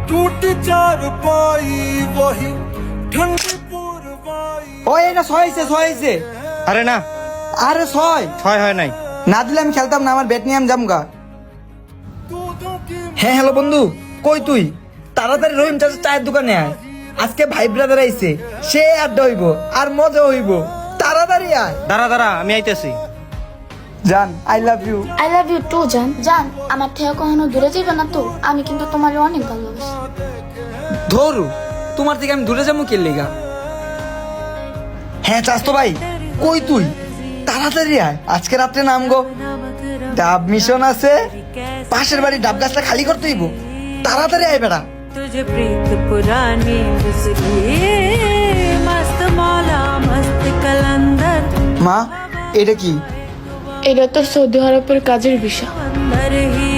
टूट चार पाई वही ठंडी पुरवाई। ওই এটা ছয় হয়েছে। আরে না, আরে ছয় হয় নাই। না দিলে আমি খেলতাম না, আমার ব্যাট নিয়ে আমি যামগা। হ্যাঁ হ্যালো বন্ধু, কই তুই? তাড়াতাড়ি রহিম চাচার চায়ের দোকানে আয়, আজকে ভাই ব্রাদার আইছে, সে আড্ডা হইব আর মজা হইব, তাড়াতাড়ি আয়। দাঁড়া আমি আইতেছি। জান I love you. I love you too জান। জান আমার থেকে কখনো দূরে যাবে না তো, আমি কিন্তু তোমার অনেক ভালোবাসি। ধরু তোমার থেকে আমি দূরে যাবো কে লেগা? হ্যাঁ চাস্তো ভাই, কই তুই? তাড়াতাড়ি আয়, আজকে রাত্রে নাম গো, ডাব মিশন আছে, পাশের বাড়ি ডাব গাছটা খালি করতে হইব, তাড়াতাড়ি আয় বেটা। तुझे प्रीत पुरानी इसलिए मस्त मौला मस्त कलंदर মা এটা কি? এটা তো সৌদি আরবের কাজের বিষয়। अंदर ही